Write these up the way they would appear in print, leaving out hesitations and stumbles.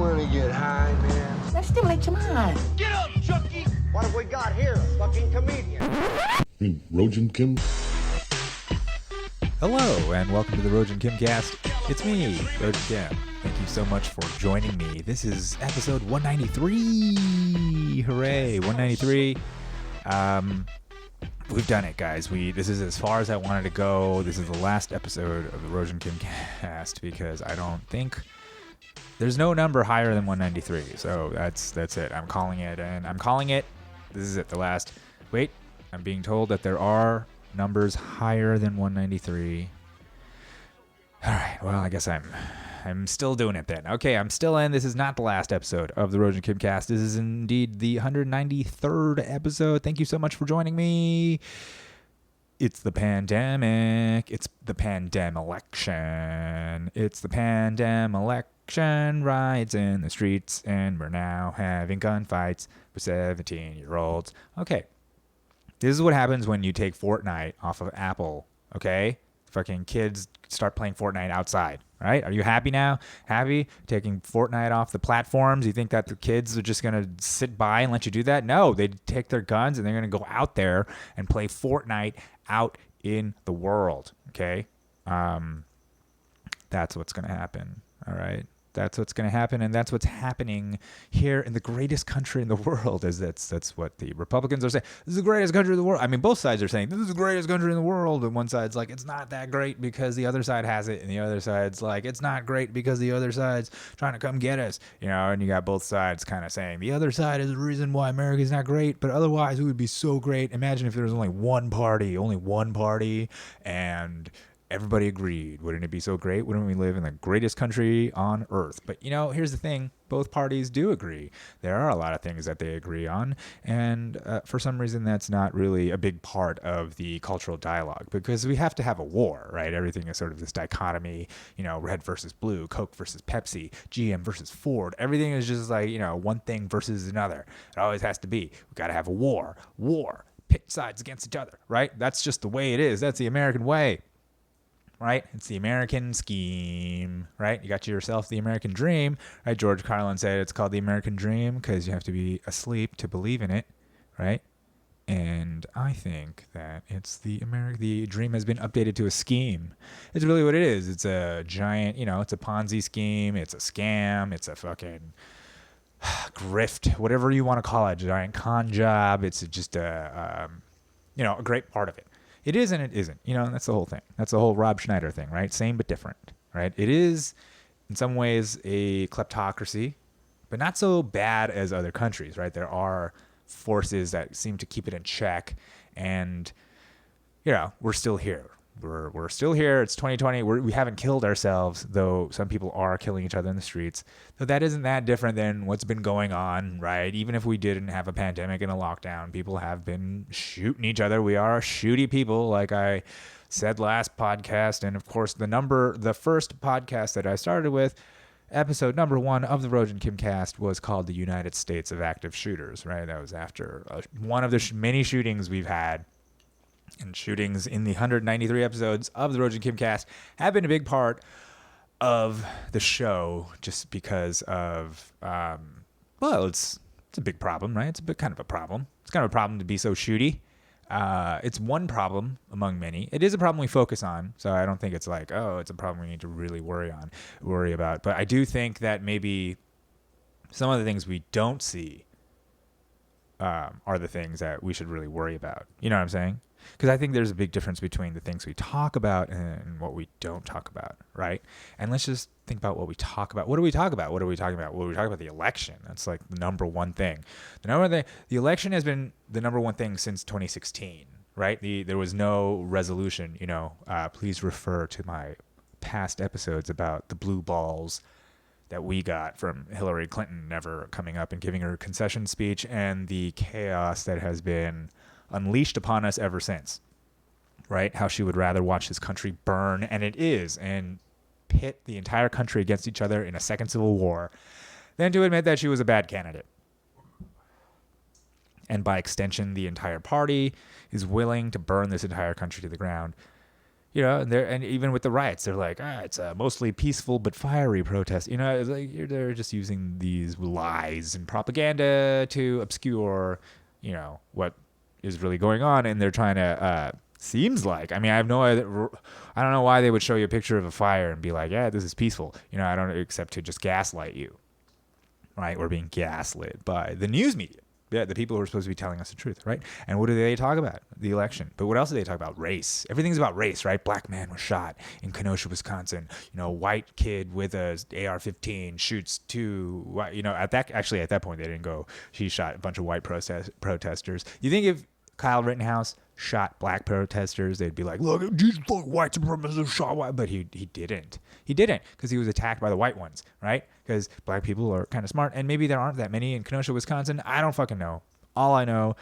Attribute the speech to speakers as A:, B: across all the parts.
A: wanna get high, man?
B: Let's stimulate your mind.
A: Get up, Chucky! What have we got here? A fucking comedian.
C: Rojan Kim.
D: Hello, and welcome to the Rojan Kim cast. It's me, Rojan Kim. Thank you so much for joining me. This is episode 193. Hooray, 193. We've done it, guys. This is as far as I wanted to go. This is the last episode of the Rojan Kim cast because I don't think there's no number higher than 193. So that's it. I'm calling it, and I'm calling it. This is it. The last. Wait, I'm being told that there are numbers higher than 193. All right. Well, I guess I'm still doing it then. Okay, I'm still in. This is not the last episode of the Rojan Kim cast. This is indeed the 193rd episode. Thank you so much for joining me. It's the pandemic. It's the pandem-election. It's the pandem-election. Riots in the streets, and we're now having gunfights with 17-year-olds. Okay. This is what happens when you take Fortnite off of Apple, okay? Fucking kids start playing Fortnite outside, right? Are you happy now? Happy taking Fortnite off the platforms? You think that the kids are just going to sit by and let you do that? No, they take their guns and they're going to go out there and play Fortnite out in the world, okay? That's what's going to happen, all right? That's what's going to happen, and that's what's happening here in the greatest country in the world. That's what the Republicans are saying. This is the greatest country in the world. I mean, both sides are saying this is the greatest country in the world, and one side's like it's not that great because the other side has it, and the other side's like it's not great because the other side's trying to come get us, you know. And you got both sides kind of saying the other side is the reason why America's not great, but otherwise it would be so great. Imagine if there was only one party, and everybody agreed. Wouldn't it be so great? Wouldn't we live in the greatest country on earth? But, you know, here's the thing. Both parties do agree. There are a lot of things that they agree on. And for some reason, that's not really a big part of the cultural dialogue because we have to have a war, right? Everything is sort of this dichotomy, you know, red versus blue, Coke versus Pepsi, GM versus Ford. Everything is just like, you know, one thing versus another. It always has to be. We got to have a war. Pit sides against each other, right? That's just the way it is. That's the American way. Right? It's the American scheme, right? You got yourself the American dream, right? George Carlin said it's called the American dream because you have to be asleep to believe in it, right? And I think that it's the dream has been updated to a scheme. It's really what it is. It's a giant, you know, it's a Ponzi scheme. It's a scam. It's a fucking grift, whatever you want to call it, giant con job. It's just a great part of it. It is and it isn't. You know, that's the whole thing. That's the whole Rob Schneider thing, right? Same but different, right? It is, in some ways, a kleptocracy, but not so bad as other countries, right? There are forces that seem to keep it in check, and, you know, we're still here. We're still here. It's 2020. We haven't killed ourselves, though some people are killing each other in the streets. So that isn't that different than what's been going on, right? Even if we didn't have a pandemic and a lockdown, people have been shooting each other. We are shooty people, like I said last podcast. And of course, the first podcast that I started with, episode number 1 of the Rojan Kim cast, was called The United States of Active Shooters, right? That was after one of the many shootings we've had. And shootings in the 193 episodes of the Rojan Kim cast have been a big part of the show just because of, it's a big problem, right? It's a bit kind of a problem. It's kind of a problem to be so shooty. It's one problem among many. It is a problem we focus on, so I don't think it's like, oh, it's a problem we need to really worry about. But I do think that maybe some of the things we don't see are the things that we should really worry about. You know what I'm saying? Because I think there's a big difference between the things we talk about and what we don't talk about, right? And let's just think about what we talk about. What do we talk about? What are we talking about? Well, we're talking about the election. That's like the number one thing. The election has been the number one thing since 2016, right? There was no resolution, you know. Please refer to my past episodes about the blue balls that we got from Hillary Clinton never coming up and giving her concession speech, and the chaos that has been unleashed upon us ever since, right? How she would rather watch this country burn, and it is, and pit the entire country against each other in a second civil war, than to admit that she was a bad candidate. And by extension, the entire party is willing to burn this entire country to the ground. and even with the riots, they're like, it's a mostly peaceful but fiery protest. It's like they're just using these lies and propaganda to obscure, what is really going on, and they're trying to. Seems like, I have no idea. I don't know why they would show you a picture of a fire and be like, yeah, this is peaceful. I don't except to just gaslight you, right? We're being gaslit by the news media. Yeah, the people who are supposed to be telling us the truth, right? And what do they talk about? The election. But what else do they talk about? Race. Everything's about race, right? Black man was shot in Kenosha, Wisconsin. White kid with a AR-15 shoots two. At that point they didn't go. She shot a bunch of white protesters. You think if Kyle Rittenhouse shot black protesters, they'd be like, look, these white supremacists shot white. But he didn't. He didn't, because he was attacked by the white ones, right? Because black people are kind of smart, and maybe there aren't that many in Kenosha, Wisconsin. I don't fucking know. All I know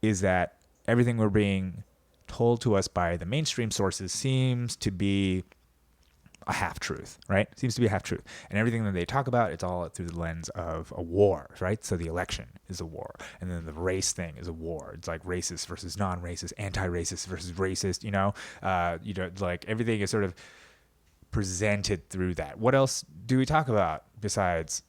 D: is that everything we're being told to us by the mainstream sources seems to be a half-truth, right? Seems to be a half-truth. And everything that they talk about, it's all through the lens of a war, right? So the election is a war. And then the race thing is a war. It's like racist versus non-racist, anti-racist versus racist, like everything is sort of presented through that. What else do we talk about besides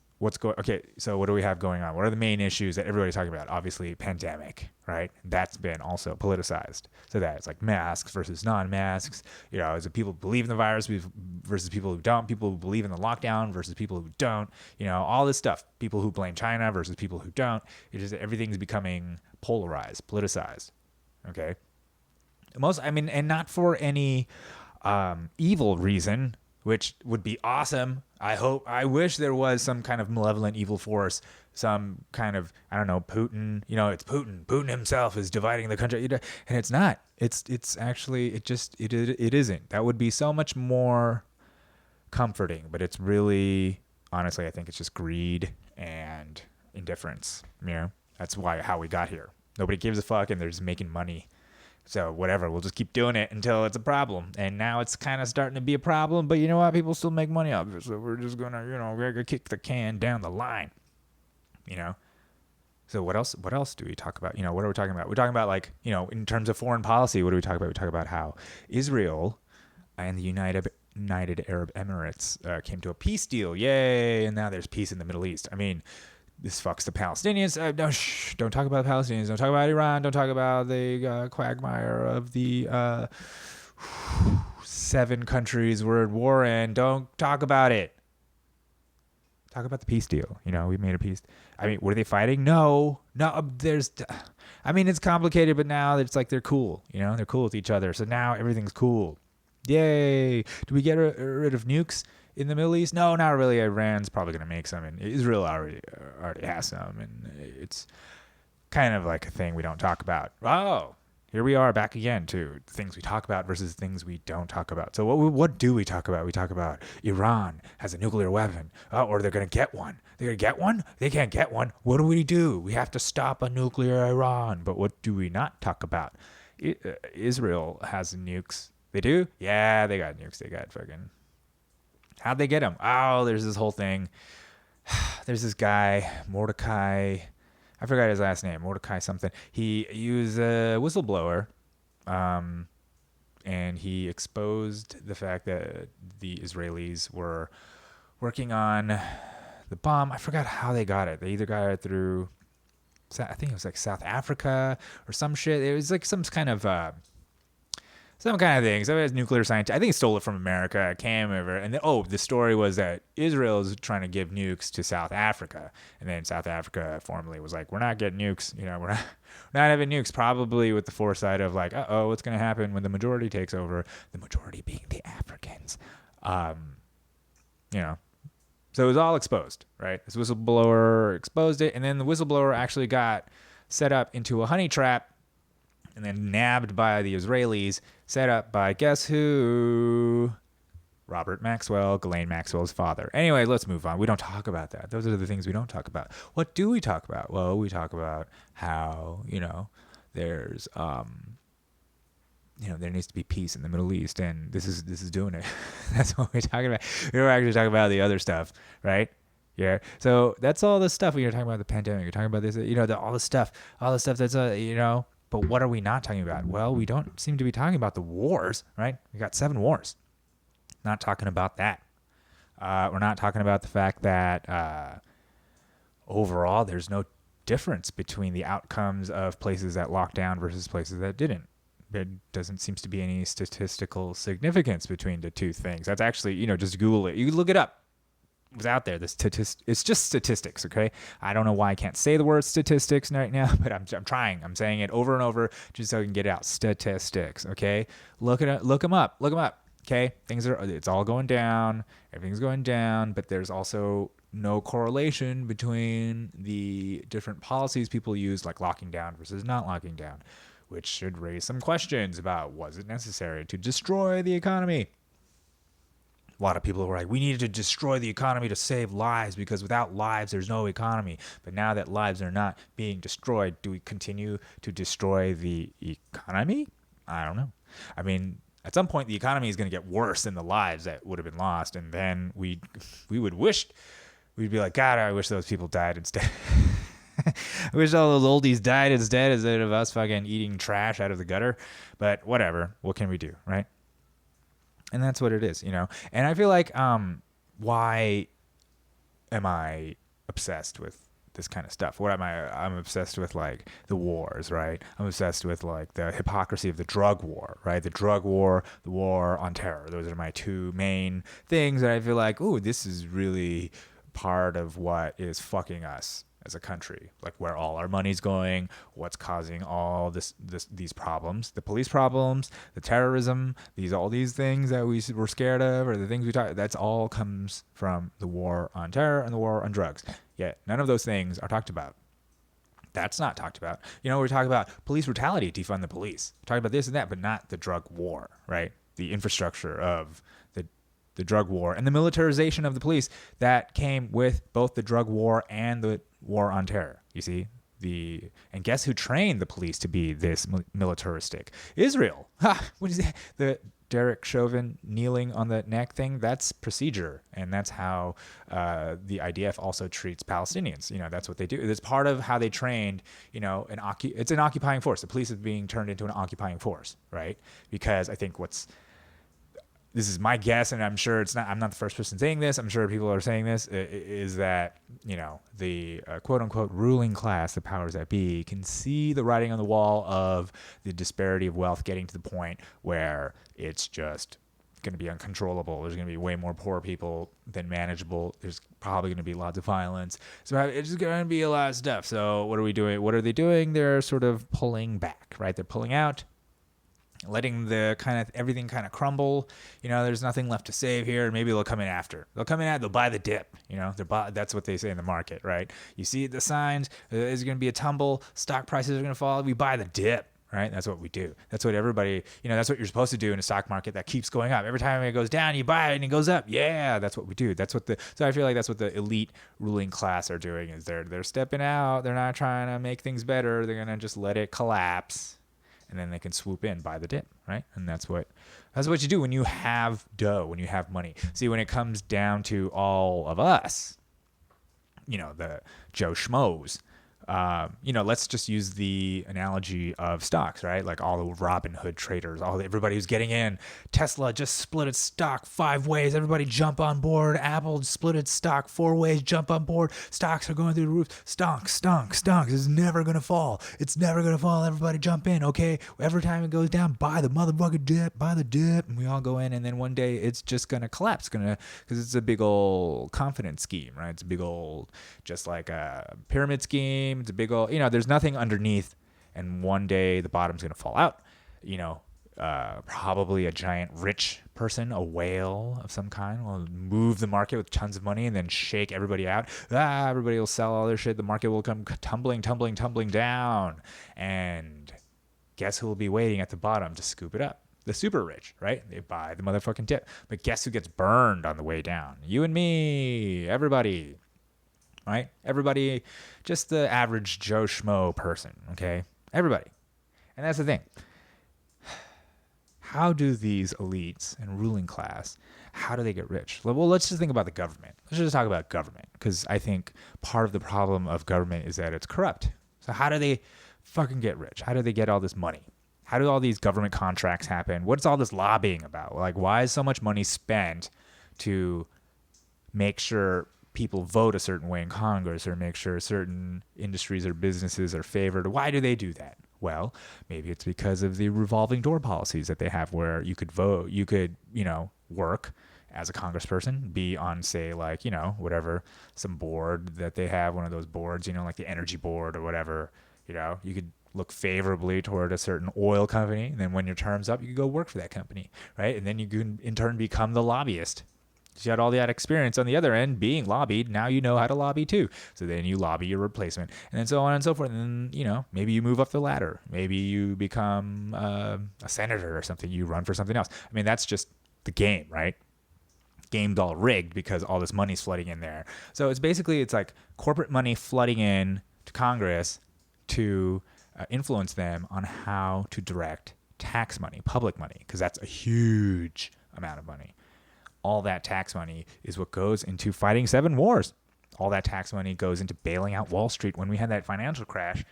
D: so what do we have going on? What are the main issues that everybody's talking about? Obviously, pandemic, right? That's been also politicized. So that it's like masks versus non-masks. Is it people who believe in the virus versus people who don't? People who believe in the lockdown versus people who don't? All this stuff. People who blame China versus people who don't. Everything's becoming polarized, politicized. Okay. And not for any evil reason, which would be awesome. I wish there was some kind of malevolent evil force, some kind of, I don't know, Putin, it's Putin. Putin himself is dividing the country. And it's not. It's actually, it isn't. That would be so much more comforting, but it's really, honestly, I think it's just greed and indifference. That's how we got here. Nobody gives a fuck, and they're just making money. So whatever, we'll just keep doing it until it's a problem. And now it's kind of starting to be a problem, but you know what? People still make money off of it. So we're just going to, kick the can down the line, So what else do we talk about? What are we talking about? We're talking about in terms of foreign policy, what do we talk about? We talk about how Israel and the United Arab Emirates came to a peace deal. Yay. And now there's peace in the Middle East. This fucks the Palestinians. Don't talk about the Palestinians. Don't talk about Iran. Don't talk about the quagmire of the 7 countries we're at war in. Don't talk about it. Talk about the peace deal. We made a peace. Were they fighting? No. It's complicated, but now it's like they're cool. They're cool with each other. So now everything's cool. Yay. Do we get rid of nukes in the Middle East? No, not really. Iran's probably going to make some, and Israel already has some, and it's kind of like a thing we don't talk about. Oh, here we are back again to things we talk about versus things we don't talk about. So what do we talk about? We talk about Iran has a nuclear weapon, or they're going to get one. They're going to get one? They can't get one. What do? We have to stop a nuclear Iran. But what do we not talk about? Israel has nukes. They do? Yeah, they got nukes. They got fucking... How'd they get them? Oh, there's this whole thing. There's this guy, Mordecai. I forgot his last name. Mordecai something. He was a whistleblower, and he exposed the fact that the Israelis were working on the bomb. I forgot how they got it. They either got it through, I think it was like South Africa or some shit. It was like some kind of thing. So it was nuclear scientist. I think he stole it from America, came over, and then, the story was that Israel is trying to give nukes to South Africa, and then South Africa formally was like, we're not getting nukes. We're not having nukes. Probably with the foresight of like, what's going to happen when the majority takes over? The majority being the Africans. So it was all exposed, right? This whistleblower exposed it, and then the whistleblower actually got set up into a honey trap, and then nabbed by the Israelis, set up by guess who? Robert Maxwell, Ghislaine Maxwell's father. Anyway, let's move on. We don't talk about that. Those are the things we don't talk about. What do we talk about? Well, we talk about how, there's, there needs to be peace in the Middle East, and this is doing it. That's what we're talking about. We don't actually talk about the other stuff, right? Yeah. So that's all the stuff when you're talking about the pandemic. You're talking about this, all the stuff that's, But what are we not talking about? Well, we don't seem to be talking about the wars, right? We got 7 wars. Not talking about that. We're not talking about the fact that overall there's no difference between the outcomes of places that locked down versus places that didn't. There doesn't seem to be any statistical significance between the two things. That's actually, just Google it. You can look it up. It was out there. It's just statistics, okay? I don't know why I can't say the word statistics right now, but I'm trying. I'm saying it over and over just so I can get it out. Statistics, okay? Look them up. Look them up, okay? It's all going down. Everything's going down, but there's also no correlation between the different policies people use, like locking down versus not locking down, which should raise some questions about, was it necessary to destroy the economy? A lot of people were like, we needed to destroy the economy to save lives because without lives, there's no economy. But now that lives are not being destroyed, do we continue to destroy the economy? I don't know. I mean, at some point, the economy is going to get worse than the lives that would have been lost. And then we would wish, we'd be like, God, I wish those people died instead. I wish all those oldies died instead of us fucking eating trash out of the gutter. But whatever. What can we do, right? And that's what it is, And I feel like, why am I obsessed with this kind of stuff? What am I? I'm obsessed with, like, the wars, right? I'm obsessed with, like, the hypocrisy of the drug war, right? The drug war, the war on terror. Those are my 2 main things that I feel like, ooh, this is really part of what is fucking us as a country, like where all our money's going, what's causing all these problems, the police problems, the terrorism, all these things that we're scared of, or the things we talk. That's all comes from the war on terror and the war on drugs. Yet none of those things are talked about. That's not talked about. We're talking about police brutality, defund the police. We're talking about this and that, but not the drug war, right? The infrastructure of the drug war and the militarization of the police that came with both the drug war and the war on terror. You see, and guess who trained the police to be this militaristic? Israel. What is that? The Derek Chauvin kneeling on the neck thing? That's procedure, and that's how the IDF also treats Palestinians. That's what they do. It's part of how they trained. It's an occupying force. The police is being turned into an occupying force, right? Because I think this is my guess, and I'm sure I'm not the first person saying this. I'm sure people are saying this, is that, the quote unquote ruling class, the powers that be, can see the writing on the wall of the disparity of wealth getting to the point where it's just going to be uncontrollable. There's going to be way more poor people than manageable. There's probably going to be lots of violence. So it's just going to be a lot of stuff. So what are we doing? What are they doing? They're sort of pulling back, right? They're pulling out, letting the everything kind of crumble. There's nothing left to save here, and maybe they'll come in after. They'll buy the dip. That's what they say in the market, right? You see the signs. There's going to be a tumble. Stock prices are going to fall. We buy the dip, right? That's what we do. That's what everybody, that's what you're supposed to do in a stock market that keeps going up. Every time it goes down, you buy it and it goes up. Yeah, that's what we do. So I feel like that's what the elite ruling class are doing, is they're stepping out. They're not trying to make things better. They're going to just let it collapse. And then they can swoop in, buy the dip, right? And that's what you do when you have dough, when you have money. See, when it comes down to all of us, the Joe Schmoes, let's just use the analogy of stocks, right? Like all the Robin Hood traders, everybody who's getting in. Tesla just split its stock 5 ways. Everybody jump on board. Apple split its stock 4 ways. Jump on board. Stocks are going through the roof. Stocks. It's never going to fall. It's never going to fall. Everybody jump in, okay? Every time it goes down, buy the motherfucking dip. Buy the dip. And we all go in, and then one day it's just going to collapse. Because it's a big old confidence scheme, right? It's a big old, just like a pyramid scheme. It's a big old, there's nothing underneath, and one day the bottom's going to fall out. Probably a giant rich person, a whale of some kind, will move the market with tons of money and then shake everybody out. Everybody will sell all their shit. The market will come tumbling down. And guess who will be waiting at the bottom to scoop it up? The super rich, right? They buy the motherfucking dip. But guess who gets burned on the way down? You and me, everybody. Right? Everybody, just the average Joe Schmo person, okay? Everybody. And that's the thing. How do these elites and ruling class, how do they get rich? Well, let's just think about the government. Let's just talk about government, because I think part of the problem of government is that it's corrupt. So how do they fucking get rich? How do they get all this money? How do all these government contracts happen? What's all this lobbying about? Like, why is so much money spent to make sure people vote a certain way in Congress or make sure certain industries or businesses are favored? Why do they do that? Well, maybe it's because of the revolving door policies that they have where you could vote, you could, work as a congressperson, be on, say, like, whatever, some board that they have, one of those boards, like the energy board or whatever, you could look favorably toward a certain oil company. And then when your term's up, you can go work for that company, right? And then you can in turn become the lobbyist. You had all that experience on the other end being lobbied. Now you know how to lobby too. So then you lobby your replacement, and then so on and so forth. And then, maybe you move up the ladder. Maybe you become a senator or something. You run for something else. I mean, that's just the game, right? Game's all rigged because all this money's flooding in there. So it's like corporate money flooding in to Congress to influence them on how to direct tax money, public money, because that's a huge amount of money. All that tax money is what goes into fighting 7 wars. All that tax money goes into bailing out Wall Street. When we had that financial crash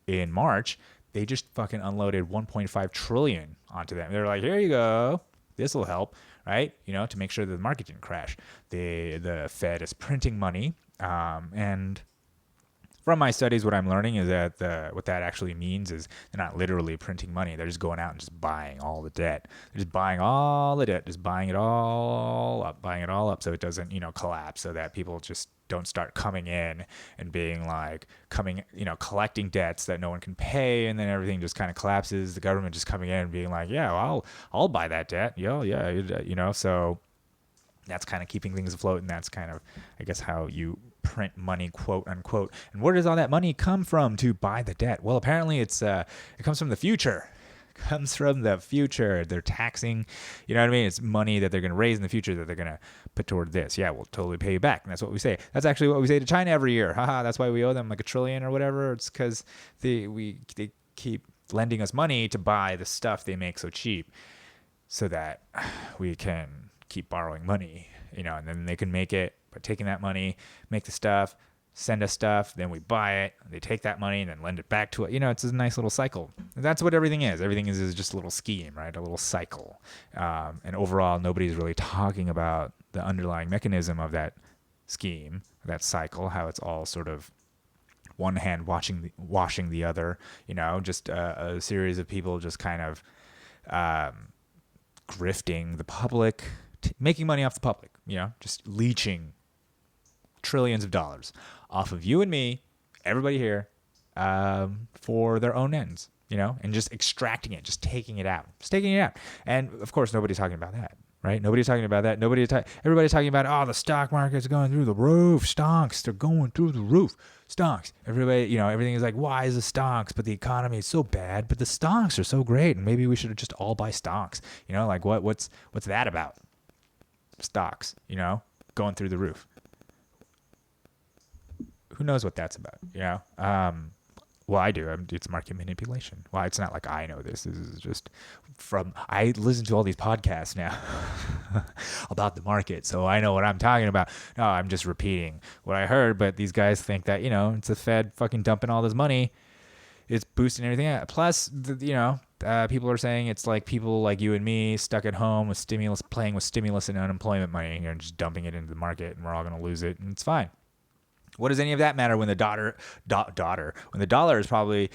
D: in March, they just fucking unloaded 1.5 trillion onto them. They're like, here you go. This will help, right? To make sure that the market didn't crash. The Fed is printing money, and from my studies, what I'm learning is that what that actually means is they're not literally printing money. They're just going out and just buying all the debt. They're just buying all the debt, just buying it all up so it doesn't, collapse, so that people just don't start coming in and being like collecting debts that no one can pay, and then everything just kind of collapses. The government just coming in and being like, yeah, well, I'll buy that debt. Yeah, so that's kind of keeping things afloat, and that's kind of, I guess, how you print money, quote unquote. And where does all that money come from to buy the debt? Well, apparently it comes from the future. Comes from the future. They're taxing, you know what I mean? It's money that they're going to raise in the future that they're going to put toward this. Yeah, we'll totally pay you back. And that's what we say. That's actually what we say to China every year. Haha, that's why we owe them like $1 trillion or whatever. It's because they keep lending us money to buy the stuff they make so cheap so that we can keep borrowing money, and then they can make it by taking that money, make the stuff, send us stuff, then we buy it, they take that money and then lend it back to it. It's a nice little cycle. And that's what everything is. Everything is just a little scheme, right? A little cycle. And overall, nobody's really talking about the underlying mechanism of that scheme, that cycle, how it's all sort of one hand washing the other, just a series of people just kind of grifting the public, making money off the public, just leeching trillions of dollars off of you and me, everybody here, for their own ends, and just extracting it, just taking it out. And of course, nobody's talking about that, right? Nobody's talking about that. Everybody's talking about, the stock market's going through the roof. Stonks, they're going through the roof. Stonks. Everybody, everything is like, why is the stonks? But the economy is so bad, but the stonks are so great. And maybe we should just all buy stonks. Like what's that about? Stocks, going through the roof. Who knows what that's about, Well, I do. It's market manipulation. Well, it's not like I know this. This is just I listen to all these podcasts now about the market, so I know what I'm talking about. No, I'm just repeating what I heard, but these guys think that, it's the Fed fucking dumping all this money. It's boosting everything out. Plus, people are saying it's like people like you and me stuck at home with stimulus, playing with stimulus and unemployment money, and just dumping it into the market, and we're all going to lose it, and it's fine. What does any of that matter when the when the dollar is probably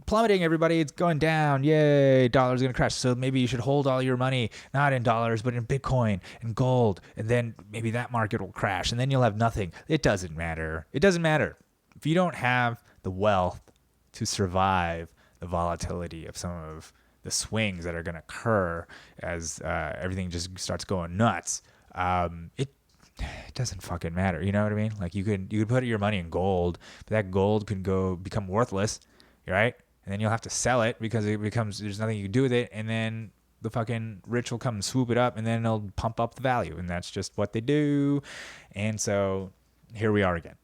D: plummeting? Everybody, it's going down. Yay, dollar's going to crash. So maybe you should hold all your money, not in dollars, but in Bitcoin and gold. And then maybe that market will crash and then you'll have nothing. It doesn't matter. It doesn't matter. If you don't have the wealth to survive the volatility of some of the swings that are going to occur as everything just starts going nuts, it doesn't fucking matter. You know what I mean? Like you could put your money in gold, but that gold could become worthless, right? And then you'll have to sell it because there's nothing you can do with it. And then the fucking rich will come and swoop it up, and then they'll pump up the value. And that's just what they do. And so here we are again.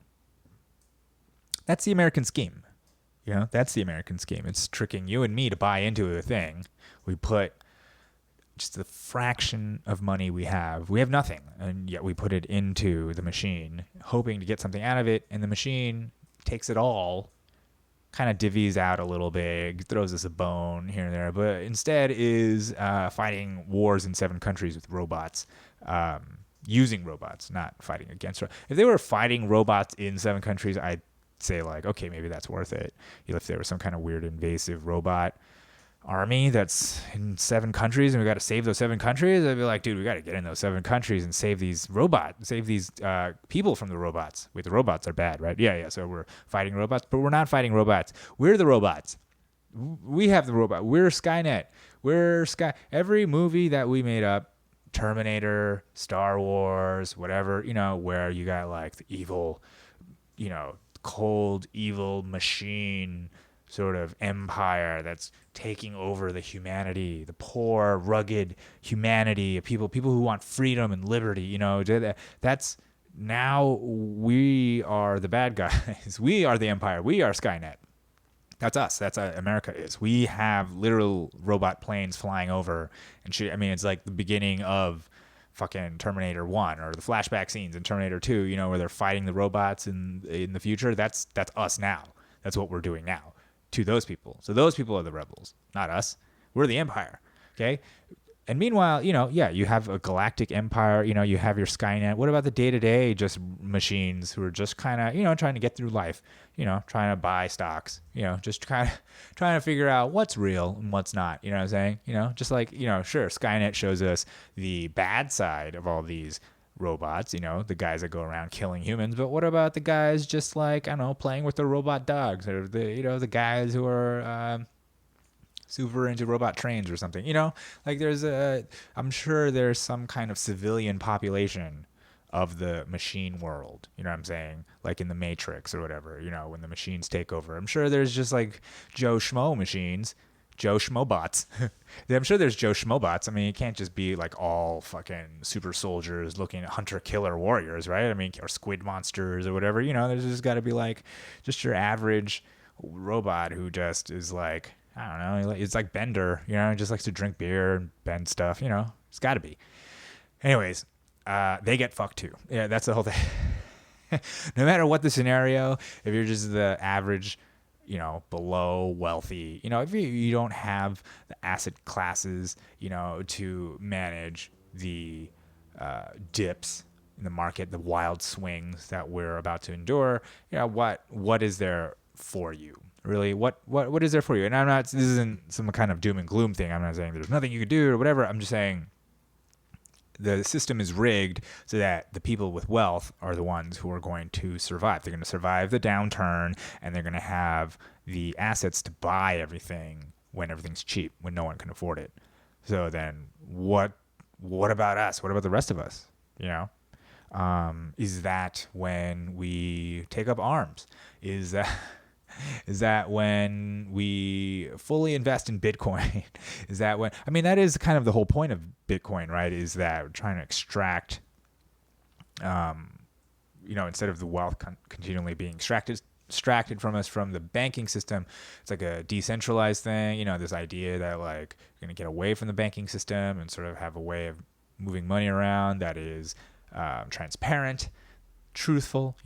D: That's the American scheme. That's the American scheme. It's tricking you and me to buy into a thing. We put just the fraction of money we have nothing, and yet we put it into the machine hoping to get something out of it, and the machine takes it all kind of divvies out a little bit, throws us a bone here and there, but instead is fighting wars in 7 countries with robots, using robots, not fighting against. If they were fighting robots in 7 countries, I'd say like, okay, maybe that's worth it. If there was some kind of weird invasive robot army that's in 7 countries and we got to save those 7 countries, I'd be like, dude, we got to get in those 7 countries and save these people from the robots. Wait, the robots are bad, right? Yeah. So we're fighting robots, but we're not fighting robots. We're the robots. We have the robot. We're Skynet. Every movie that we made up, Terminator, Star Wars, whatever, where you got like the evil, cold, evil machine sort of empire that's taking over the humanity, the poor, rugged humanity, people who want freedom and liberty. That's now we are the bad guys. We are the empire. We are Skynet. That's us. That's what America is. We have literal robot planes flying over and shit. I mean, it's like the beginning of fucking Terminator 1 or the flashback scenes in Terminator 2, where they're fighting the robots in the future. That's us now. That's what we're doing now to those people. So those people are the rebels, not us. We're the empire. Okay. And meanwhile, you have a galactic empire, you have your Skynet. What about the day-to-day just machines who are just kind of, trying to get through life, trying to buy stocks, just kind of trying to figure out what's real and what's not, you know what I'm saying? Just like, sure, Skynet shows us the bad side of all these robots, the guys that go around killing humans. But what about the guys just like, I don't know, playing with their robot dogs, or the guys who are super into robot trains or something, like I'm sure there's some kind of civilian population of the machine world, you know what I'm saying? Like in the Matrix or whatever, when the machines take over. I'm sure there's just like Joe Schmo machines, Joe Schmobots. I'm sure there's Joe Schmobots. I mean, it can't just be like all fucking super soldiers looking at hunter-killer warriors, right? I mean, or squid monsters or whatever. There's just got to be like just your average robot who just is like, I don't know, it's like Bender, just likes to drink beer and bend stuff, It's got to be. Anyways, they get fucked too. Yeah, that's the whole thing. No matter what the scenario, if you're just the average, below wealthy, if you don't have the asset classes, to manage the dips in the market, the wild swings that we're about to endure, what is there for you? Really, what is there for you? And this isn't some kind of doom and gloom thing. I'm not saying there's nothing you could do or whatever. I'm just saying the system is rigged so that the people with wealth are the ones who are going to survive. They're going to survive the downturn, and they're going to have the assets to buy everything when everything's cheap, when no one can afford it. So then what about us? What about the rest of us? Is that when we take up arms? Is that when we fully invest in Bitcoin? Is that when, that is kind of the whole point of Bitcoin, right? Is that we're trying to extract, instead of the wealth continually being extracted from us from the banking system, it's like a decentralized thing. This idea that like you're going to get away from the banking system and sort of have a way of moving money around that is transparent, truthful,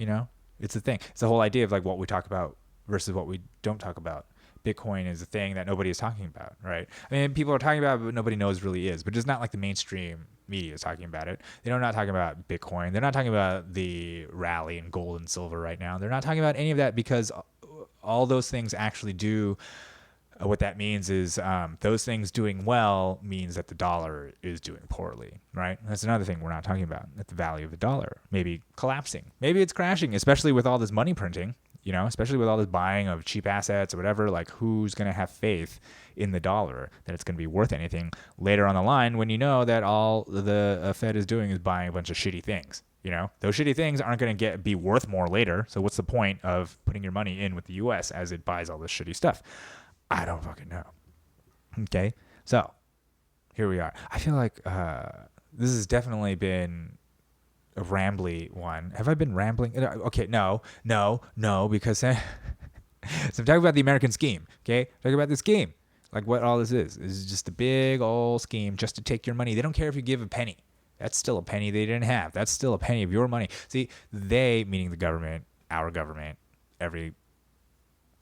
D: It's the thing. It's the whole idea of like what we talk about versus what we don't talk about. Bitcoin is a thing that nobody is talking about, right? People are talking about it, but nobody knows really is. But it's not like the mainstream media is talking about it. They're not talking about Bitcoin. They're not talking about the rally in gold and silver right now. They're not talking about any of that because all those things actually do. What that means is those things doing well means that the dollar is doing poorly, right? That's another thing we're not talking about. That the value of the dollar maybe collapsing. Maybe it's crashing, especially with all this money printing. Especially with all this buying of cheap assets or whatever, like who's going to have faith in the dollar that it's going to be worth anything later on the line when that all the Fed is doing is buying a bunch of shitty things. Those shitty things aren't going to be worth more later. So what's the point of putting your money in with the U.S. as it buys all this shitty stuff? I don't fucking know. Okay, so here we are. I feel like this has definitely been a rambly one. Have I been rambling? Okay, no, because so I'm talking about the American scheme, okay? Talking about the scheme. Like what all this is just a big old scheme just to take your money. They don't care if you give a penny. That's still a penny they didn't have. That's still a penny of your money. See, they, meaning the government, our government, every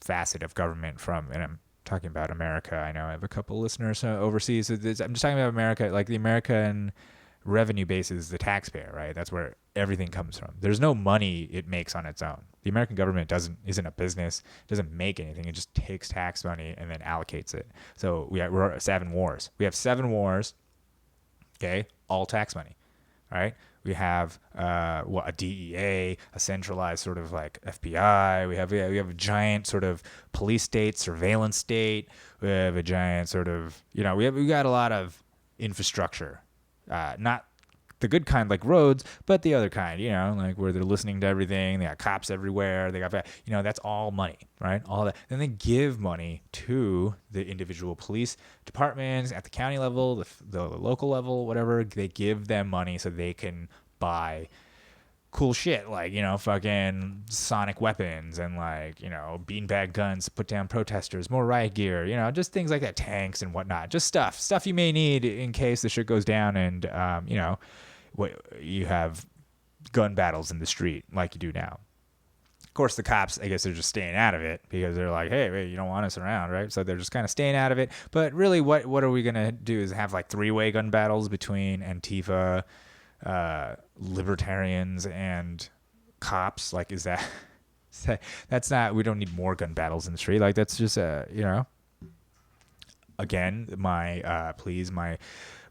D: facet of government from, and I'm talking about America. I know I have a couple listeners overseas. So I'm just talking about America, like the American revenue base is the taxpayer, right? That's where everything comes from. There's no money it makes on its own. The American government isn't a business, doesn't make anything. It just takes tax money and then allocates it. So we're 7 wars. We have 7 wars, okay, all tax money, right? We have a DEA, a centralized sort of like FBI. We have a giant sort of police state, surveillance state. We have a giant sort of, we got a lot of infrastructure. Not the good kind like roads, but the other kind, like where they're listening to everything. They got cops everywhere. They got, that's all money, right? All that. Then they give money to the individual police departments at the county level, the local level, whatever. They give them money so they can buy cool shit like, fucking sonic weapons and like, beanbag guns to put down protesters, more riot gear, just things like that, tanks and whatnot, just stuff you may need in case the shit goes down and, what you have gun battles in the street like you do now. Of course, the cops, I guess they're just staying out of it because they're like, hey, wait, you don't want us around, right? So they're just kind of staying out of it. But really, what are we going to do is have like 3-way gun battles between Antifa, libertarians, and cops? Like, is that's not, we don't need more gun battles in the street. Like, that's just, again,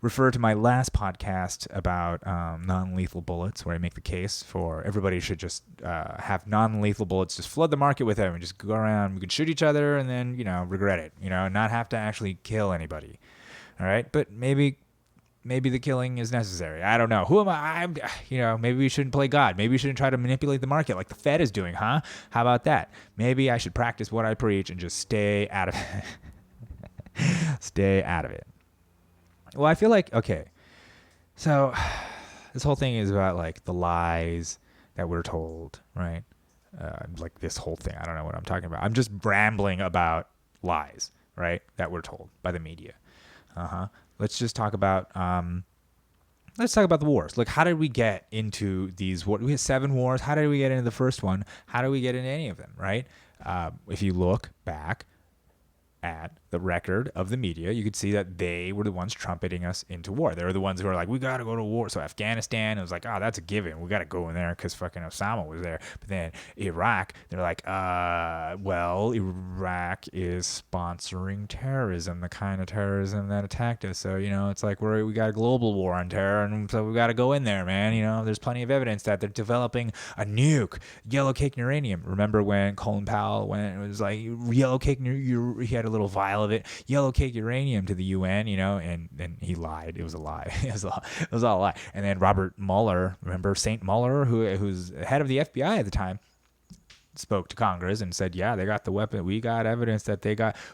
D: refer to my last podcast about non-lethal bullets, where I make the case for everybody should just have non-lethal bullets, just flood the market with them and just go around. We could shoot each other and then, regret it, and not have to actually kill anybody. All right. But maybe the killing is necessary. I don't know. Who am I? Maybe we shouldn't play God. Maybe we shouldn't try to manipulate the market like the Fed is doing, huh? How about that? Maybe I should practice what I preach and just stay out of it. Stay out of it. Well, I feel like, okay, so this whole thing is about like the lies that we're told, right? Like this whole thing, I don't know what I'm talking about. I'm just rambling about lies, right? That we're told by the media. Let's just talk about the wars. Like, how did we get into these? We had 7 wars. How did we get into the first one? How did we get into any of them, right? If you look back at the record of the media, you could see that they were the ones trumpeting us into war. They were the ones who were like, we got to go to war. So Afghanistan, it was like, oh, that's a given. We got to go in there because fucking Osama was there. But then Iraq, they're like, well, Iraq is sponsoring terrorism, the kind of terrorism that attacked us. So, it's like we got a global war on terror, and so we got to go in there, man. There's plenty of evidence that they're developing a nuke, yellow cake uranium. Remember when Colin Powell went, it was like yellow cake, he had a little vial of it, yellow cake uranium to the UN, and then he lied. It was a lie. It was all a lie. And then Robert Mueller, remember Saint Mueller, who's head of the FBI at the time, spoke to Congress and said, yeah, they got the weapon. We got evidence that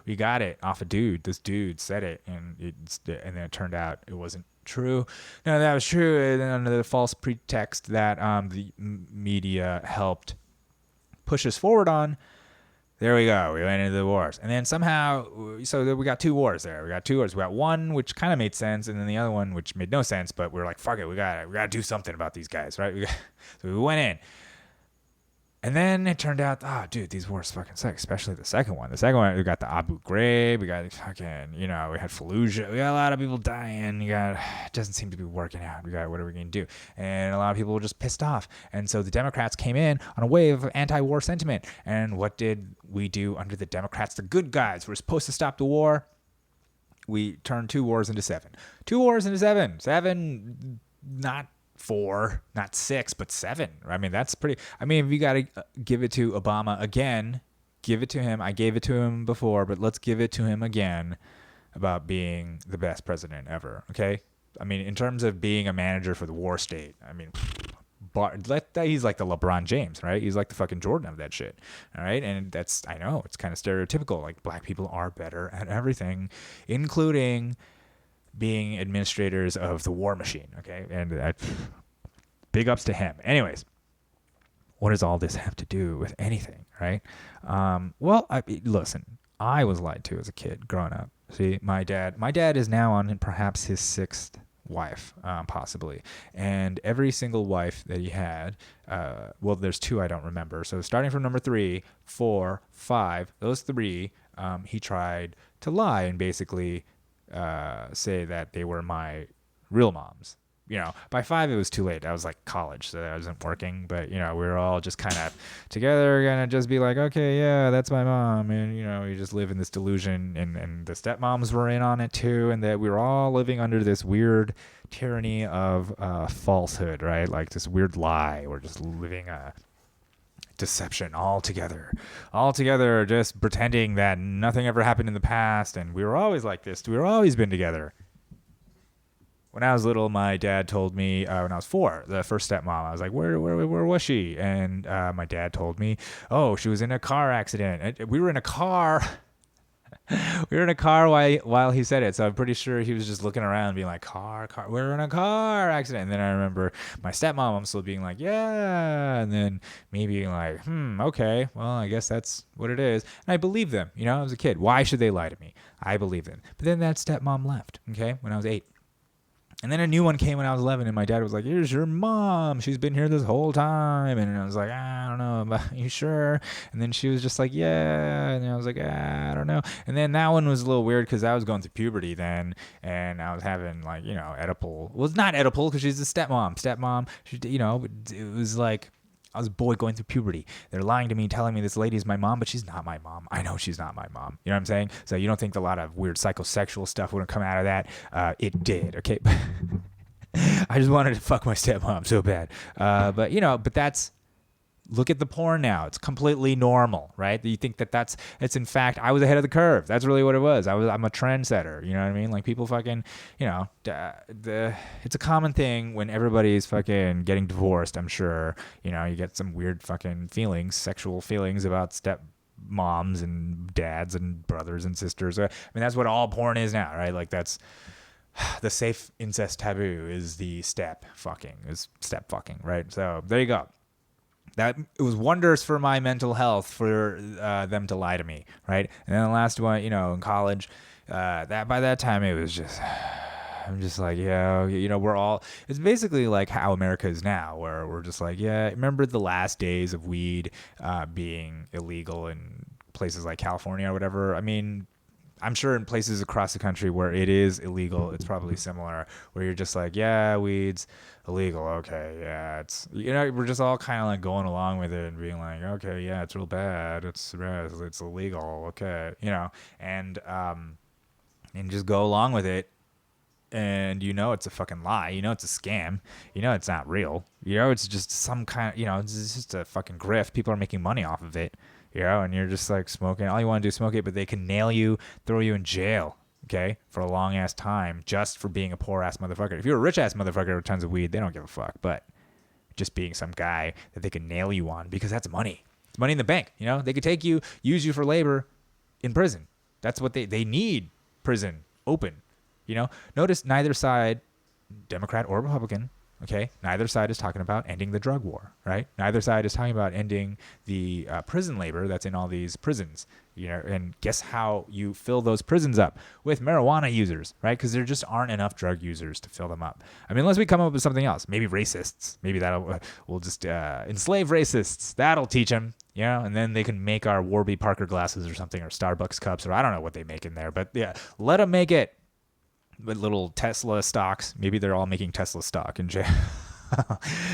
D: we got it off a dude. This dude said it, and then it turned out it wasn't true. No, that was true. And then under the false pretext that the media helped push us forward on, there we go. We went into the wars. And then somehow, so we got 2 wars there. We got one which kind of made sense, and then the other one which made no sense, but we were like, fuck it, we got to do something about these guys, right? So we went in. And then it turned out, dude, these wars fucking suck, especially the second one. The second one, we got the Abu Ghraib, we got fucking, we had Fallujah, we got a lot of people dying, it doesn't seem to be working out. What are we going to do? And a lot of people were just pissed off. And so the Democrats came in on a wave of anti-war sentiment. And what did we do under the Democrats? The good guys were supposed to stop the war. We turned 2 wars into 7. 2 wars into 7. 7, not 4, not 6, but 7. I mean, that's pretty. I mean, if you got to give it to Obama again, give it to him. I gave it to him before, but let's give it to him again about being the best president ever. Okay. I mean, in terms of being a manager for the war state, I mean, he's like the LeBron James, right? He's like the fucking Jordan of that shit. All right. And I know it's kind of stereotypical. Like, black people are better at everything, including being administrators of the war machine, okay? And big ups to him. Anyways, what does all this have to do with anything, right? Well, listen, I was lied to as a kid growing up. See, my dad is now on perhaps his 6th wife, possibly. And every single wife that he had, well, there's two I don't remember. So starting from number 3, 4, 5, those 3, he tried to lie and basically say that they were my real moms. By 5 it was too late. I was like college, so I wasn't working. But we were all just kind of together, gonna just be like, okay, yeah, that's my mom, and you just live in this delusion, and the stepmoms were in on it too, and that we were all living under this weird tyranny of falsehood, right? Like this weird lie. We're just living a deception all together, just pretending that nothing ever happened in the past, and we were always like this. We were always been together. When I was little, my dad told me, when I was 4, the first stepmom, I was like, where was she? And my dad told me, oh, she was in a car accident. We were in a car. We were in a car while he said it. So I'm pretty sure he was just looking around being like, car, we're in a car accident. And then I remember my stepmom, I'm still being like, yeah. And then me being like, okay, well, I guess that's what it is. And I believed them. I was a kid. Why should they lie to me? I believed them. But then that stepmom left, okay, when I was 8. And then a new one came when I was 11, and my dad was like, here's your mom. She's been here this whole time. And I was like, I don't know. But are you sure? And then she was just like, yeah. And I was like, I don't know. And then that one was a little weird because I was going through puberty then, and I was having like, Oedipal. Well, it's not Oedipal because she's a stepmom. She, it was like, I was a boy going through puberty. They're lying to me, telling me this lady is my mom, but she's not my mom. I know she's not my mom. You know what I'm saying? So you don't think a lot of weird psychosexual stuff would come out of that? It did, okay? I just wanted to fuck my stepmom so bad. But that's... Look at the porn now. It's completely normal, right? You think it's in fact, I was ahead of the curve. That's really what it was. I'm a trendsetter. You know what I mean? Like people fucking, it's a common thing when everybody's fucking getting divorced. I'm sure, you get some weird fucking feelings, sexual feelings about stepmoms and dads and brothers and sisters. I mean, that's what all porn is now, right? Like that's the safe incest taboo is the step fucking, right? So there you go. That it was wonders for my mental health for them to lie to me, right? And then the last one, in college, that by that time it was just, I'm just like, yeah, we're all. It's basically like how America is now, where we're just like, yeah, remember the last days of weed being illegal in places like California or whatever. I mean, I'm sure in places across the country where it is illegal, it's probably similar, where you're just like, yeah, weed's illegal. Okay, yeah, it's, we're just all kind of like going along with it and being like, okay, yeah, it's real bad. It's illegal. Okay, and just go along with it. And it's a fucking lie. It's a scam. It's not real. It's just some kind of, it's just a fucking grift. People are making money off of it. And you're just like smoking. All you want to do is smoke it, but they can nail you, throw you in jail, okay, for a long ass time just for being a poor ass motherfucker. If you're a rich ass motherfucker with tons of weed, they don't give a fuck. But just being some guy that they can nail you on because that's money. It's money in the bank. They could take you, use you for labor in prison. That's what they need prison open. Notice neither side, Democrat or Republican, okay, neither side is talking about ending the drug war, right? Neither side is talking about ending the prison labor that's in all these prisons. And guess how you fill those prisons up? With marijuana users, right? Because there just aren't enough drug users to fill them up. I mean, unless we come up with something else. Maybe racists. Maybe we'll just enslave racists. That'll teach them, and then they can make our Warby Parker glasses or something, or Starbucks cups, or I don't know what they make in there. But yeah, let them make it. With little Tesla stocks. Maybe they're all making Tesla stock in jail.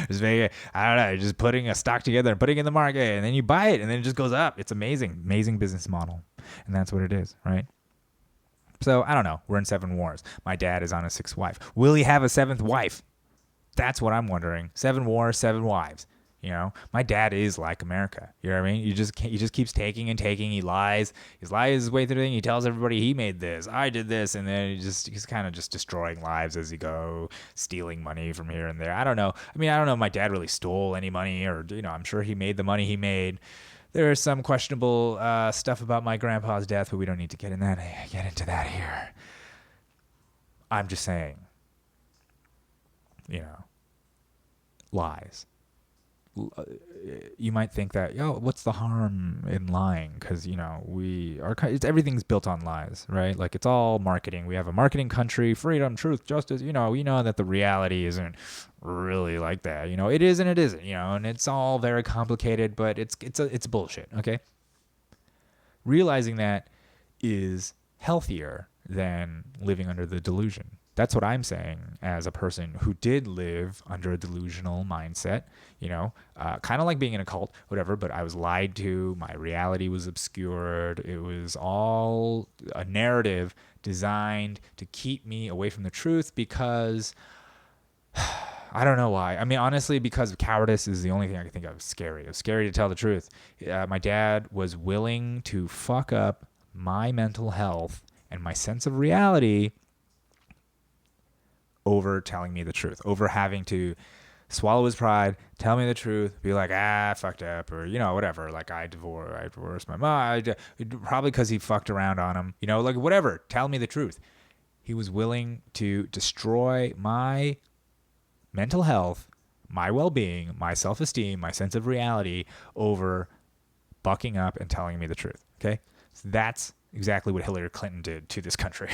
D: Just making it, I don't know, just putting a stock together and putting it in the market, and then you buy it, and then it just goes up. It's amazing business model, and that's what it is, right? So I don't know. We're in 7 wars. My dad is on his 6th wife. Will he have a 7th wife? That's what I'm wondering. 7 wars, 7 wives. My dad is like America. You know what I mean? He just keeps taking and taking. He lies. He lies his way through the thing. He tells everybody he made this, I did this, and then he's kind of just destroying lives as he go, stealing money from here and there. I don't know. I mean, I don't know if my dad really stole any money, or I'm sure he made the money he made. There is some questionable stuff about my grandpa's death, but we don't need to get into that here. I'm just saying, lies. you might think that, what's the harm in lying? Because everything's built on lies, right? Like, it's all marketing. We have a marketing country, freedom, truth, justice. We know that the reality isn't really like that. It is and it isn't. And it's all very complicated, but it's bullshit. Okay, realizing that is healthier than living under the delusion. That's what I'm saying as a person who did live under a delusional mindset, kind of like being in a cult, whatever, but I was lied to. My reality was obscured. It was all a narrative designed to keep me away from the truth because I don't know why. I mean, honestly, because cowardice is the only thing I can think of. Scary. It was scary to tell the truth. My dad was willing to fuck up my mental health and my sense of reality over telling me the truth, over having to swallow his pride, tell me the truth, be like, I fucked up, or, whatever. Like, I divorced my mom, probably because he fucked around on him, like, whatever. Tell me the truth. He was willing to destroy my mental health, my well-being, my self-esteem, my sense of reality over bucking up and telling me the truth. Okay? So that's exactly what Hillary Clinton did to this country.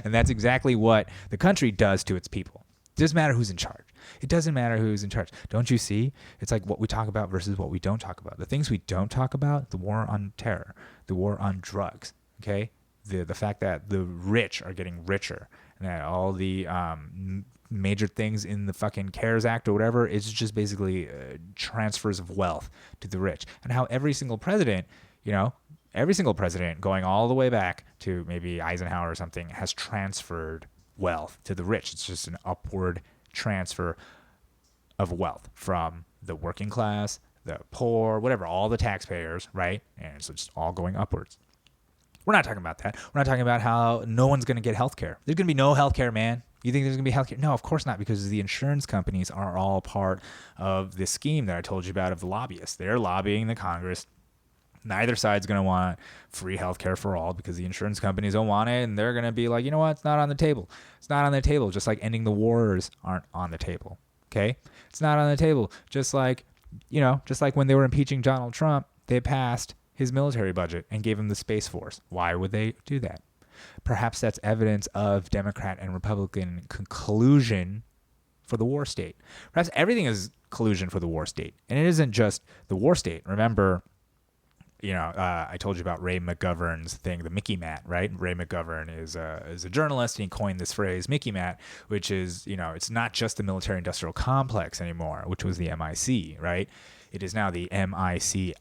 D: And that's exactly what the country does to its people. It doesn't matter who's in charge. It doesn't matter who's in charge. Don't you see? It's like what we talk about versus what we don't talk about. The things we don't talk about, the war on terror, the war on drugs, okay? The fact that the rich are getting richer, and that all the major things in the fucking CARES Act or whatever, it's just basically transfers of wealth to the rich. And how every single president, going all the way back to maybe Eisenhower or something, has transferred wealth to the rich. It's just an upward transfer of wealth from the working class, the poor, whatever, all the taxpayers, right? And so it's all going upwards. We're not talking about that. We're not talking about how no one's going to get health care. There's going to be no health care, man. You think there's going to be health care? No, of course not, because the insurance companies are all part of this scheme that I told you about of the lobbyists. They're lobbying the Congress. Neither side's going to want free healthcare for all because the insurance companies don't want it, and they're going to be like, you know what? It's not on the table. It's not on the table, just like ending the wars aren't on the table, okay? It's not on the table. Just like when they were impeaching Donald Trump, they passed his military budget and gave him the Space Force. Why would they do that? Perhaps that's evidence of Democrat and Republican collusion for the war state. Perhaps everything is collusion for the war state, and it isn't just the war state. Remember, I told you about Ray McGovern's thing, the Mickey Mat, right? Ray McGovern is a journalist, and he coined this phrase, Mickey Mat, which is, it's not just the military-industrial complex anymore, which was the MIC, right? It is now the MICIMAT,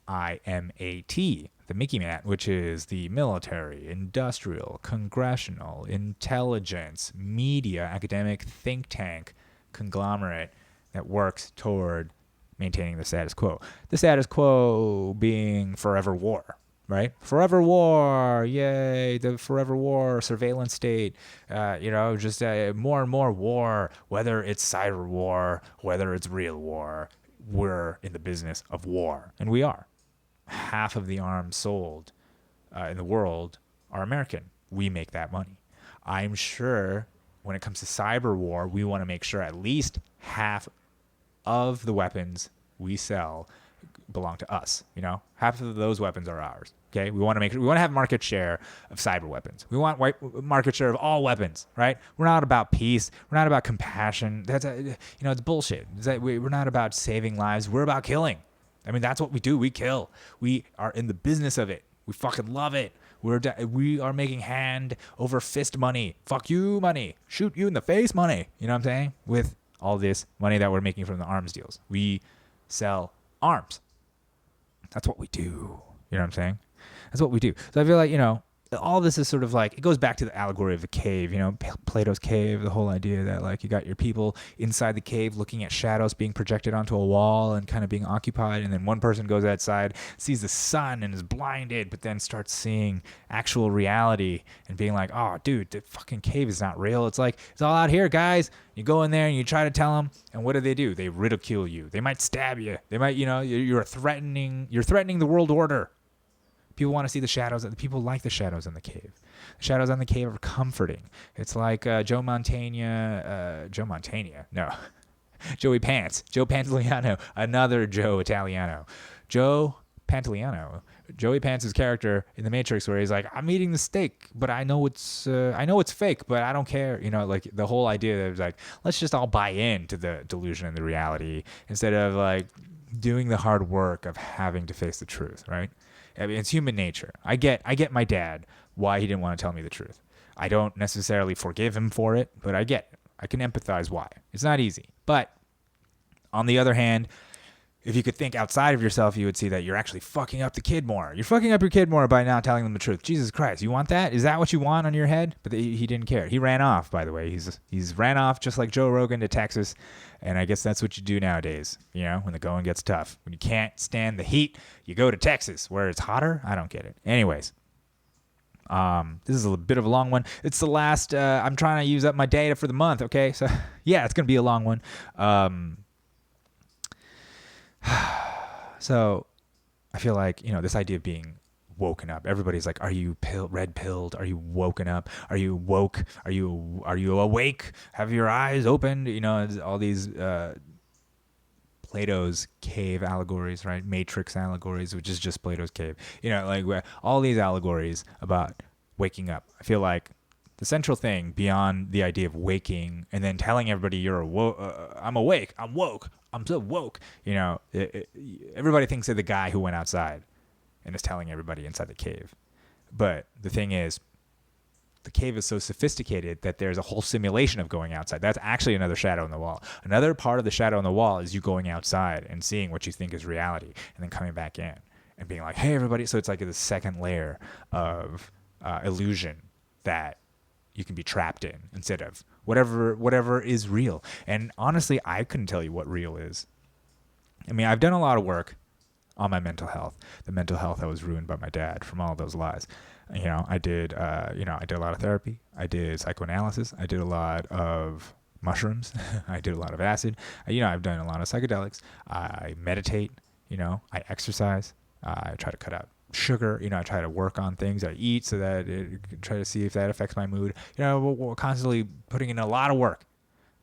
D: the Mickey Mat, which is the military, industrial, congressional, intelligence, media, academic think tank conglomerate that works toward maintaining the status quo. The status quo being forever war, right? Forever war, yay, the forever war, surveillance state, just more and more war, whether it's cyber war, whether it's real war. We're in the business of war, and we are. Half of the arms sold in the world are American. We make that money. I'm sure when it comes to cyber war, we want to make sure at least half of the weapons we sell belong to us. Half of those weapons are ours. Okay, we want to have market share of cyber weapons. We want market share of all weapons, right? We're not about peace. We're not about compassion. That's it's bullshit. We're not about saving lives. We're about killing. I mean, that's what we do. We kill. We are in the business of it. We fucking love it. We are making hand over fist money. Fuck you money. Shoot you in the face money. You know what I'm saying? With all this money that we're making from the arms deals. We sell arms. That's what we do. You know what I'm saying? That's what we do. So I feel like, all this is sort of like, it goes back to the allegory of the cave, Plato's cave, the whole idea that like you got your people inside the cave looking at shadows being projected onto a wall and kind of being occupied. And then one person goes outside, sees the sun and is blinded, but then starts seeing actual reality and being like, oh, dude, the fucking cave is not real. It's like, it's all out here, guys. You go in there and you try to tell them, and what do? They ridicule you. They might stab you. They might, you're threatening the world order. People want to see the shadows. People like the shadows in the cave. The shadows on the cave are comforting. It's like Joe Montana. No. Joey Pants. Joe Pantoliano. Another Joe Italiano. Joe Pantoliano. Joey Pants' character in The Matrix, where he's like, I'm eating the steak, but I know it's fake, but I don't care. You know, like the whole idea that was like, let's just all buy into the delusion and the reality instead of like doing the hard work of having to face the truth, right? I mean, it's human nature. I get my dad why he didn't want to tell me the truth. I don't necessarily forgive him for it, but I get it. I can empathize why. It's not easy. But on the other hand, if you could think outside of yourself, you would see that you're actually fucking up the kid more. You're fucking up your kid more by not telling them the truth. Jesus Christ, you want that? Is that what you want on your head? But he didn't care. He ran off, by the way. He's ran off just like Joe Rogan to Texas, and I guess that's what you do nowadays. You know, when the going gets tough, when you can't stand the heat, you go to Texas where it's hotter. I don't get it. Anyways, this is a bit of a long one. It's the last. I'm trying to use up my data for the month. Okay, so yeah, it's gonna be a long one. So I feel like, you know, this idea of being woken up. Everybody's like, are you red pilled? Are you woken up? Are you woke? Are you awake? Have your eyes opened? You know, all these Plato's cave allegories, right? Matrix allegories, which is just Plato's cave. You know, like all these allegories about waking up. I feel like the central thing beyond the idea of waking and then telling everybody you're I'm awake, I'm woke, I'm so woke. You know, everybody thinks of the guy who went outside and is telling everybody inside the cave. But the thing is, the cave is so sophisticated that there's a whole simulation of going outside. That's actually another shadow on the wall. Another part of the shadow on the wall is you going outside and seeing what you think is reality and then coming back in and being like, hey, everybody. So it's like the second layer of illusion that you can be trapped in instead of whatever is real. And honestly, I couldn't tell you what real is. I mean, I've done a lot of work on my mental health, the mental health that was ruined by my dad from all those lies. You know, I did a lot of therapy. I did psychoanalysis. I did a lot of mushrooms. I did a lot of acid. I've done a lot of psychedelics. I meditate. I exercise. I try to cut out sugar. I try to work on things I eat so that try to see if that affects my mood. We're constantly putting in a lot of work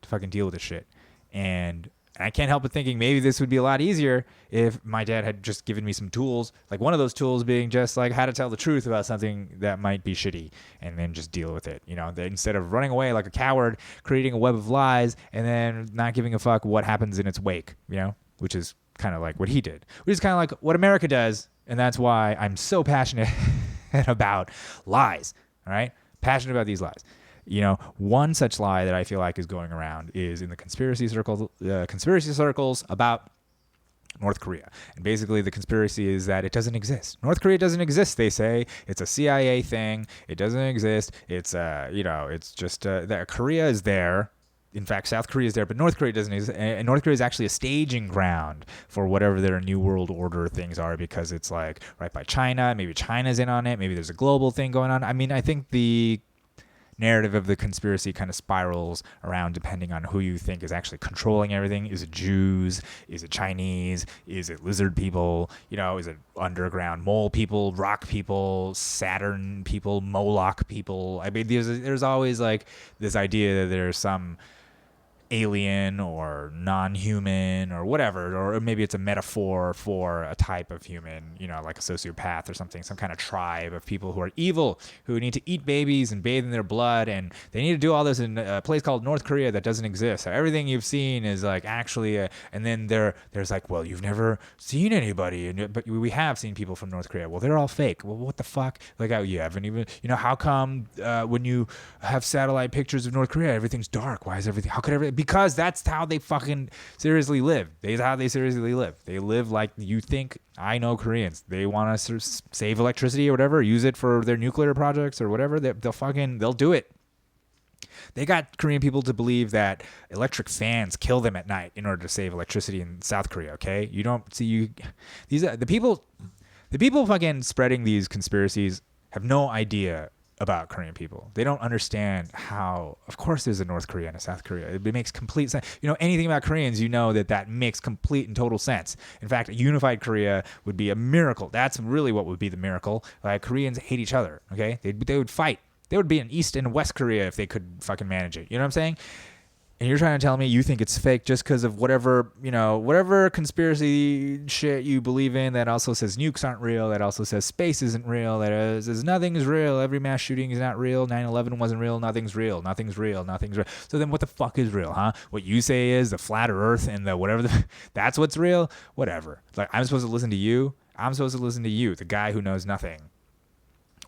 D: to fucking deal with this shit. And I can't help but thinking maybe this would be a lot easier if my dad had just given me some tools, like one of those tools being just like how to tell the truth about something that might be shitty and then just deal with it. That instead of running away like a coward, creating a web of lies and then not giving a fuck what happens in its wake, which is kind of like what he did, which is kind of like what America does. And that's why I'm so passionate about lies. All right. Passionate about these lies. One such lie that I feel like is going around is in the conspiracy circles about North Korea. And basically the conspiracy is that it doesn't exist. North Korea doesn't exist, they say. It's a CIA thing. It doesn't exist. It's, it's just that Korea is there. In fact, South Korea is there, but North Korea doesn't exist. And North Korea is actually a staging ground for whatever their New World Order things are, because it's like right by China. Maybe China's in on it. Maybe there's a global thing going on. I mean, I think the narrative of the conspiracy kind of spirals around depending on who you think is actually controlling everything. Is it Jews? Is it Chinese? Is it lizard people? Is it underground mole people, rock people, Saturn people, Moloch people? I mean, there's always like this idea that there's some alien or non-human or whatever, or maybe it's a metaphor for a type of human, like a sociopath or something, some kind of tribe of people who are evil, who need to eat babies and bathe in their blood, and they need to do all this in a place called North Korea that doesn't exist. So everything you've seen is like actually and then there's like, well, you've never seen anybody, but we have seen people from North Korea. Well, they're all fake. Well, what the fuck? Like, you haven't even, how come when you have satellite pictures of North Korea, everything's dark? Why is everything, how could everything, because that's how they fucking seriously live. That's how they seriously live. They live like you think. I know Koreans. They want to save electricity or whatever, use it for their nuclear projects or whatever. They'll do it. They got Korean people to believe that electric fans kill them at night in order to save electricity in South Korea. Okay, you don't see these the people fucking spreading these conspiracies have no idea about Korean people. They don't understand how, of course there's a North Korea and a South Korea. It makes complete sense. Anything about Koreans, that makes complete and total sense. In fact, a unified Korea would be a miracle. That's really what would be the miracle. Like, Koreans hate each other, okay? They would fight. There would be an East and West Korea if they could fucking manage it. You know what I'm saying? And you're trying to tell me you think it's fake just because of whatever, whatever conspiracy shit you believe in that also says nukes aren't real, that also says space isn't real, that says nothing is real, every mass shooting is not real, 9/11 wasn't real, nothing's real, nothing's real, nothing's real. So then what the fuck is real, huh? What you say is the flat earth and the whatever, that's what's real? Whatever. Like, I'm supposed to listen to you? I'm supposed to listen to you, the guy who knows nothing.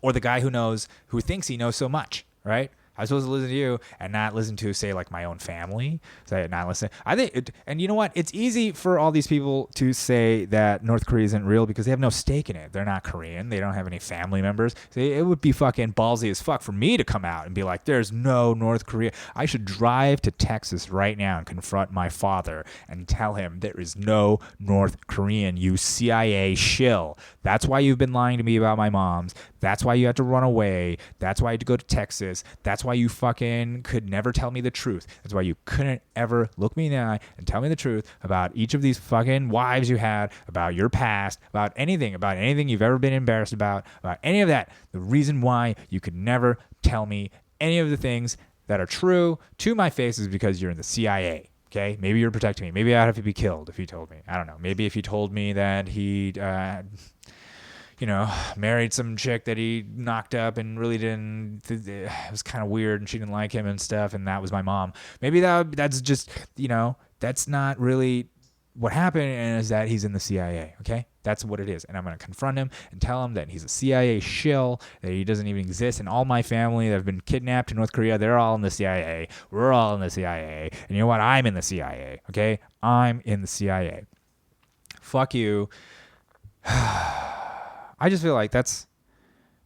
D: Or the guy who thinks he knows so much, right? I'm supposed to listen to you and not listen to, say, like my own family. Say not listen. I think, and you know what? It's easy for all these people to say that North Korea isn't real because they have no stake in it. They're not Korean. They don't have any family members. So it would be fucking ballsy as fuck for me to come out and be like, "There's no North Korea." I should drive to Texas right now and confront my father and tell him there is no North Korean. You CIA shill. That's why you've been lying to me about my mom's. That's why you had to run away. That's why you had to go to Texas. That's why you fucking could never tell me the truth. That's why you couldn't ever look me in the eye and tell me the truth about each of these fucking wives you had, about your past, about anything you've ever been embarrassed about any of that. The reason why you could never tell me any of the things that are true to my face is because you're in the CIA. Okay? Maybe you're protecting me. Maybe I'd have to be killed if you told me. I don't know. Maybe if you told me that he married some chick that he knocked up and really didn't, it was kind of weird and she didn't like him and stuff, and that was my mom. Maybe that's just, that's not really what happened, and is that he's in the CIA, okay? That's what it is. And I'm going to confront him and tell him that he's a CIA shill, that he doesn't even exist, and all my family that have been kidnapped in North Korea, they're all in the CIA. We're all in the CIA. And you know what? I'm in the CIA, okay? I'm in the CIA. Fuck you. I just feel like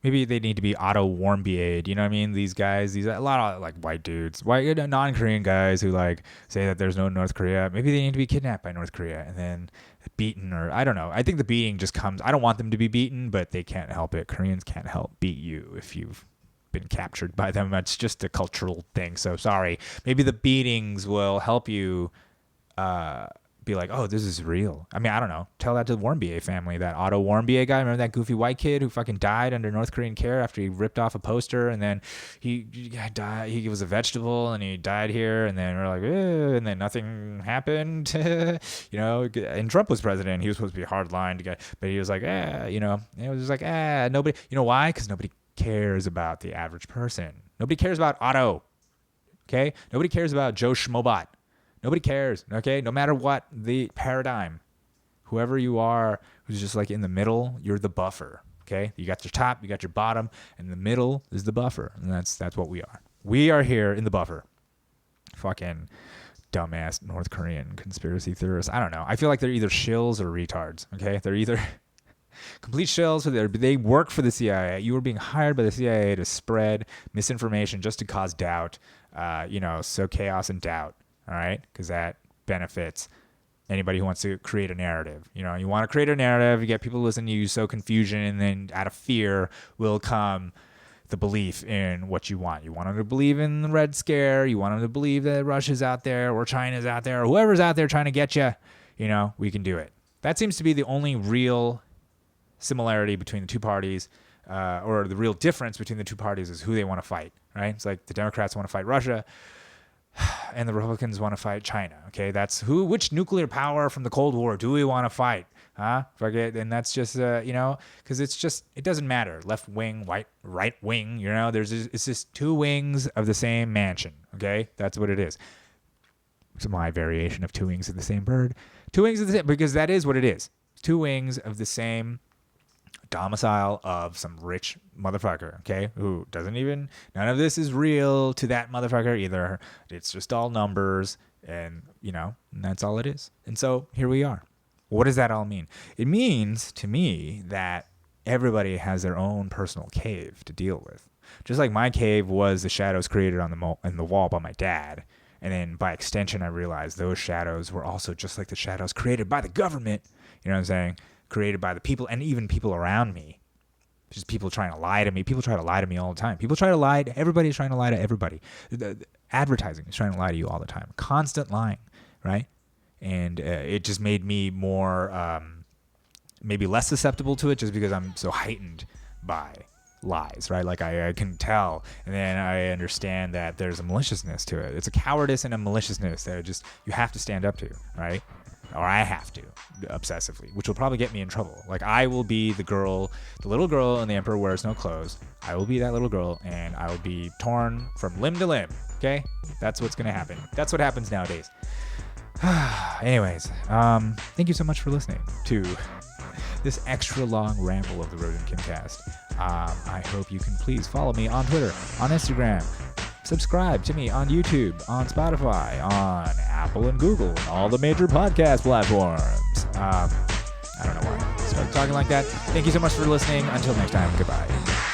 D: maybe they need to be auto-Warmbia'd, you know what I mean? These guys, a lot of like white dudes, non-Korean guys who like say that there's no North Korea. Maybe they need to be kidnapped by North Korea and then beaten, or I don't know. I think the beating just comes, I don't want them to be beaten, but they can't help it. Koreans can't help beat you if you've been captured by them. That's just a cultural thing. So sorry. Maybe the beatings will help you be like, oh, this is real. I mean, I don't know. Tell that to the Warmbier family, that Otto Warmbier guy. Remember that goofy white kid who fucking died under North Korean care after he ripped off a poster, and then he died. He was a vegetable and he died here, and then we're like, and then nothing happened. And Trump was president. He was supposed to be a hard-line guy, but he was like, it was just like, nobody. You know why? Because nobody cares about the average person. Nobody cares about Otto. Okay? Nobody cares about Joe Schmobot. Nobody cares, okay? No matter what the paradigm, whoever you are who's just like in the middle, you're the buffer, okay? You got your top, you got your bottom, and the middle is the buffer, and that's what we are. We are here in the buffer. Fucking dumbass North Korean conspiracy theorists. I don't know. I feel like they're either shills or retards, okay? They're either complete shills or they work for the CIA. You are being hired by the CIA to spread misinformation just to cause doubt, sow chaos and doubt. All right, because that benefits anybody who wants to create a narrative. You want to create a narrative, you get people to listen to you, sow confusion, and then out of fear will come the belief in what you want. You want them to believe in the Red Scare. You want them to believe that Russia's out there or China's out there or whoever's out there trying to get you. We can do it. That seems to be the only real similarity between the two parties, or the real difference between the two parties is who they want to fight, right? It's like the Democrats want to fight Russia, and the Republicans want to fight China. Okay, that's which nuclear power from the Cold War do we want to fight? Huh? Forget, and that's just because it doesn't matter. Left wing, right wing. It's just two wings of the same mansion. Okay, that's what it is. It's my variation of two wings of the same bird. Two wings of the same, because that is what it is. Two wings of the same domicile of some rich motherfucker, okay, who none of this is real to that motherfucker either. It's just all numbers, and that's all it is. And so here we are. What does that all mean? It means to me that everybody has their own personal cave to deal with. Just like my cave was the shadows created on the wall by my dad, and then by extension I realized those shadows were also just like the shadows created by the government. You know what I'm saying? Created by the people and even people around me. Just people trying to lie to me. People try to lie to me all the time. People try to lie to everybody's trying to lie to everybody. The advertising is trying to lie to you all the time. Constant lying, right? And it just made me more, maybe less susceptible to it just because I'm so heightened by lies, right? Like I can tell, and then I understand that there's a maliciousness to it. It's a cowardice and a maliciousness that just you have to stand up to, right? Or I have to, obsessively, which will probably get me in trouble. Like I will be the little girl in The Emperor Wears No Clothes. I will be that little girl, and I will be torn from limb to limb. Okay, that's what's gonna happen. That's what happens nowadays. Anyways, thank you so much for listening to this extra long ramble of the Road and Kimcast. I hope you can please follow me on Twitter, on Instagram, subscribe to me on YouTube, on Spotify, on Apple and Google, and all the major podcast platforms. I don't know why I started talking like that. Thank you so much for listening. Until next time, goodbye.